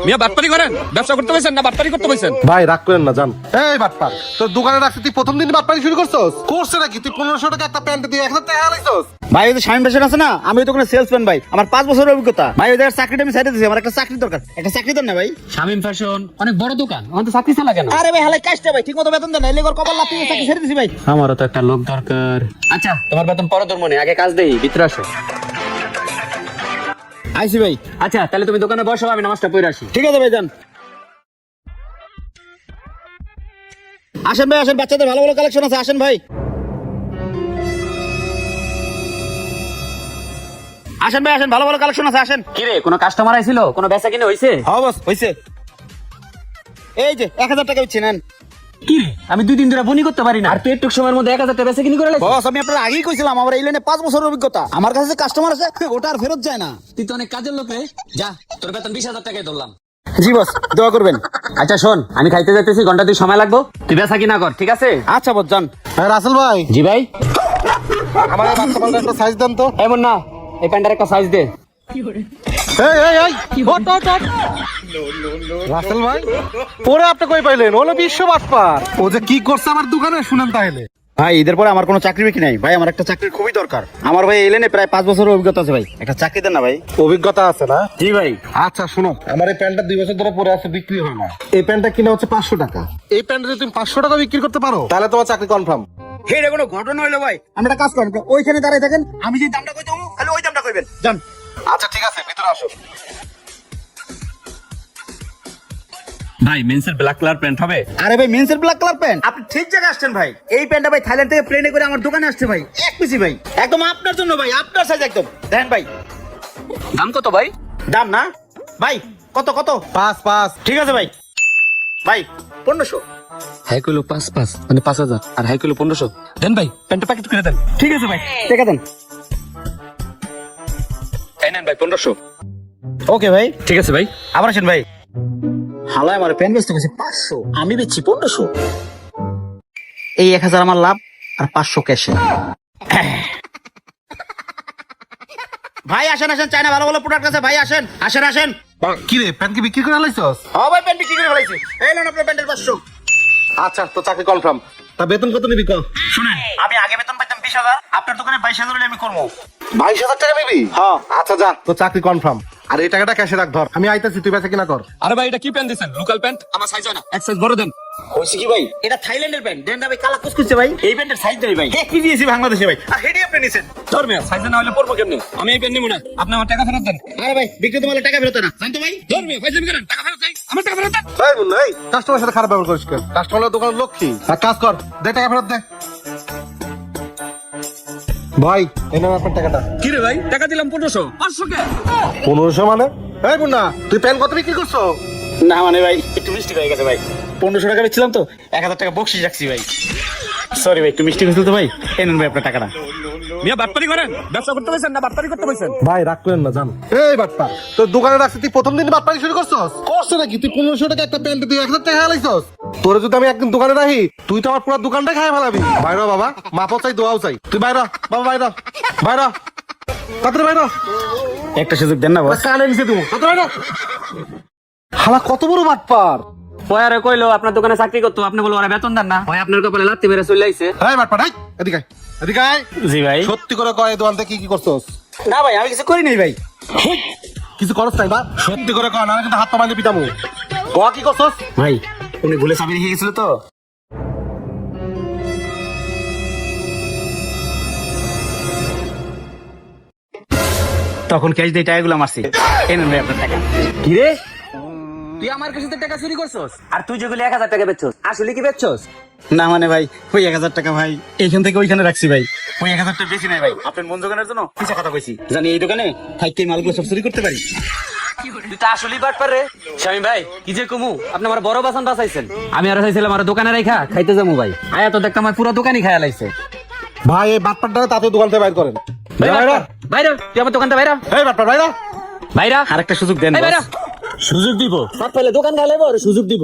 মিয়া বাটপারি করেন, ব্যবসা করতে পারছেন না বাটপারি করতে পারছেন? ভাই রাগ করেন না, জান। এই বাটপার, তোর দোকানে রাখছিস, তুই প্রথম দিন বাটপারি শুরু করছস? করছে নাকি? তুই 1500 টাকা একটা প্যান্ট দিয়ে 1000 টাকা হারাইছস। ভাই ওই যে শামিম ফ্যাশন আছে না, আমি ওই দোকানে সেলসম্যান ভাই, আমার 5 বছরের অভিজ্ঞতা ভাই। ওই জায়গার চাকরিটা আমি সাইডে দিয়েছি, আমার একটা চাকরি দরকার। একটা চাকরি দেন না ভাই। শামিম ফ্যাশন অনেক বড় দোকান, আমাদের চাকরি চালা কেন? আরে ভাই হালাই কাজটা ভাই ঠিক মতো বেতন দেন না, এলে কপাল লাফিয়ে চাকরি ছেড়ে দিছি ভাই। আমারও তো একটা লোক দরকার। আচ্ছা তোমার বেতন পরে তোর মনে, আগে কাজ দেই, ভিতরে আসো। আইছি ভাই। আচ্ছা তাহলে তুমি দোকানে বসো, আমি নামাজটা পড়ে আসি। ঠিক আছে ভাই, যান। আসেন ভাই আসেন, বাচ্চাদের ভালো ভালো কালেকশন আছে, আসেন ভাই। আসেন ভাই আসেন, ভালো ভালো কালেকশন আছে, আসেন। কি রে, কোনো কাস্টমার আইছিল? কোনো বেচা কিনে হইছে? হ্যাঁ বস হইছে। এই যে 1000 টাকা হচ্ছে, নেন। কি রে, আমি 2 দিন ধরে বনি করতে পারি না, আর তুই একটু সময়ের মধ্যে 1000 টাকা বেচা কিনে করে লাইছিস? বস আমি আপনার আগেই কইছিলাম, আমার এই লাইনে 5 বছরের অভিজ্ঞতা। আমার কাছে যে কাস্টমার আছে ওটা আর ফেরত যায় না। তুই তো অনেক কাজের লোক রে। যা, তোর বেতন 20,000 টাকায় ধরলাম। জি বস, দোয়া করবেন। আচ্ছা শোন, আমি খাইতে যাইতেছি, ঘন্টা 2 সময় লাগবো, তুই বেচা কিনা কর, ঠিক আছে? আচ্ছা বস, যান। হ্যাঁ রাসেল ভাই, জি ভাই। আমার এই বাচ্চা পাল্টা একটা সাইজ দেন তো। এমন না, এই প্যান্টার একটা সাইজ দে। এই এই এই ওট ওট ওট। রাসেল ভাই, পরে আপনি কই পাইলেন? হলো বিশ্ব বাটপার। ও যে কি করছে আমার দোকানে শুনেন তাহলে। ভাই ঈদের পরে আমার কোনো চাকরি বাকরি নাই ভাই, আমার একটা চাকরির খুবই দরকার। আমার ভাই এই লাইনে প্রায় 5 বছরের অভিজ্ঞতা আছে ভাই, একটা চাকরি দেন না ভাই। অভিজ্ঞতা আছে না? জি ভাই। আচ্ছা শুনো, আমার এই প্যান্টটা 2 বছর ধরে পরে আছে, বিক্রি হয় না। এই প্যান্টটা কিনা হচ্ছে 500 টাকা। এই প্যান্টটা যদি তুমি 500 টাকা বিক্রি করতে পারো তাহলে তোমার চাকরি কনফার্ম। এটা কোনো ঘটনা হইলো ভাই? আমরা একটা কাজ করেন, ওইখানে দাঁড়ায় থাকেন, আমি যে দামটা কই দেবো খালি ওই দামটা কইবেন, যান। আচ্ছা ঠিক আছে, ভিতরে আসো। ভাই মেন্সের ব্ল্যাক কালার প্যান্ট হবে? আরে ভাই মেন্সের ব্ল্যাক কালার প্যান্ট, আপনি ঠিক জায়গায় আসছেন ভাই। এই প্যান্টটা ভাই থাইল্যান্ড থেকে প্লেনে করে আমার দোকানে আসছে ভাই, এক পিসি ভাই, একদম আপনার জন্য ভাই, আপনার সাইজ একদম। দেখেন ভাই, দাম কত ভাই? দাম না ভাই, কত কত? 5 ঠিক আছে ভাই, ভাই 1500। হাই কিলো 5 মানে 5000, আর হাই কিলো 1500 দেন ভাই, প্যান্টটা প্যাকেট করে দেন। ঠিক আছে ভাই, ঠিক আছে দেন। এই নেন ভাই 1500। ওকে ভাই, ঠিক আছে ভাই। আবার আসেন ভাই। হালায় আমার প্যান্ট বেচতে গেছে 500, আমি বেচছি 1500। এই 1000 আমার লাভ আর 500 ক্যাশে। ভাই আসেন আসেন, চায়না ভালো ভালো প্রোডাক্ট আছে ভাই, আসেন আসেন আসেন। কি রে, প্যান্ট কি বিক্রি করে আলাইছস? হ্যাঁ ভাই, প্যান্ট বিক্রি করে ফেলাইছি। এই নেন আপনার প্যান্টের 500। আচ্ছা, তো চাকরি কনফার্ম। তা বেতন কত নিবি কও? শুনেন, আমি আগে বেতন পাইতাম 20,000, আপনার দোকানে 22,000 হলে আমি করবো। 22,000 টাকা নিবি? হ্যাঁ। আচ্ছা যা, তো চাকরি কনফার্ম। আর এই টাকাটা ক্যাশে রাখ, ধর। আমি আইতাছি, তুই বেচা কিনা কর। আরে ভাই এটা কি প্যান্ট দিছেন? লোকাল প্যান্ট, আমার সাইজ হয় না, এক সাইজ বড় দেন। হইছে কি ভাই, এটা থাইল্যান্ডের প্যান্ট, দেন না ভাই, কালা কুচকুচে ভাই। এই প্যান্টের সাইজ দেই ভাই, এক কেজি এসি বাংলাদেশে ভাই, আর হেডি আপনি নিছেন। ধর মিয়া, সাইজ না হলে পরবো কেমনে? আমি এই প্যান্ট নিব না, আপনি আমার টাকা ফেরত দেন। আরে ভাই বিক্রি তো মালে টাকা ফেরত না, জানতো ভাই। ধর মিয়া, ফাইজলামি করেন, টাকা ফেরত চাই, আমার টাকা ফেরত দেন। এই মুন্না, এই কাস্টমারের সাথে খারাপ ব্যবহার করিস কেন? কাস্টমারের দোকানের লক্ষ্মী। এক কাজ কর, দে টাকা ফেরত দে। ভাই এই নাও আপনার টাকাটা। কি রে ভাই, টাকা দিলাম 1500, 500 কে? 1500 মানে? এই মুন্না, তুই প্যান্ট কত বিক্রি করছো? না মানে ভাই একটু মিষ্টি হয়ে গেছে ভাই, 1500 টাকা বেচছিলাম তো, 1000 টাকা বকশিস রাখছি ভাই। সরি ভাই, একটু মিষ্টি হয়েছিল তো ভাই, এই নেন ভাই আপনার টাকাটা। মিয়া বাটপারি করেন, ব্যবসা করতে পারছেন না বাটপারি করতে পারছেন? ভাই রাগ করেন না, জান। এই বাটপা, তোর দোকানে রাখছিস, তুই প্রথম দিন বাটপারি শুরু করছস? করছে নাকি? তুই 1500 টাকা একটা প্যান্ট দিয়ে 1000 টাকা হারাইছস। তোরে যদি আমি একদিন দোকানে রাখি, তুই তো আমার পুরো দোকানটাই খাই ফেলাবি। বাইরে হ বাবা, মাপও চাই, দোয়াও চাই। তুই বাইরে হ, বাবা বাইরে হ, বাইরে হ। তাড়াতাড়ি বাইরে হ। একটা সুযোগ দেন না বস। কানে নিচে দেবো, তাড়াতাড়ি বাইরে হ। শালা কত বড় বাটপার। পয়ারে কইলো আপনার দোকানে চাকরি করতো, আপনি বলো ওরা বেতন দেন না, ভাই আপনার কপালে লাত্তি মেরে চলে আইছে। এই বাটপার, এই এদিকে আয়, এদিকে আয়। জি ভাই। সত্যি করে কয়, এই দোকান থেকে কি কি করছস? না ভাই আমি কিছু করি নাই ভাই। কিছু করছ নাই বা? সত্যি করে কয়, না কিন্তু হাত পা বাঁধে পিটামু। কয়া কি করছস? ভাই উনি ভুলে চাবি রেখে গেছিল তো। তখন ক্যাশ দিয়ে টাকাগুলো মারছি, এই নেন ভাই আপনার টাকা। কি রে, তুই আমার কাছে থেকে টাকা চুরি করছস? আর তুই যেগুলো 1000 টাকা বেচছস, আসলে কি বেচছস? না মানে ভাই, ওই 1000 টাকা ভাই এইখান থেকে ওইখানে রাখছি ভাই, ওই 1000 টাকা বেশি নাই ভাই। আপনার মন জোগানোর জন্য পিছা কথা কইছি, জানি এই দোকানে থাকতে মালগুলো সব চুরি করতে পারি। তুই তো আসলেই বাটপার রে। শামিম ভাই কি যে কমু, আপনি আমার বড় বাসন বাঁচাইছেন। আমি আর চাইছিলাম আমার দোকানে রাখা খাইতে যাবো ভাই, আয়া তো দেখতাম আমার পুরো দোকানই খাইয়া লাইছে। ভাই এই বাটপারটা তাতে দোকান থেকে বাইর করেন। ভাই বাইরে হ। বাইরে, তুই আমার দোকানটা বাইরে এই বাটপার বাইরে হ। বাইরে। আরেকটা সুযোগ দেন এই বাইরে, বস। সুযোগ দিব, সব পেলে দোকান গালে সুযোগ দিব।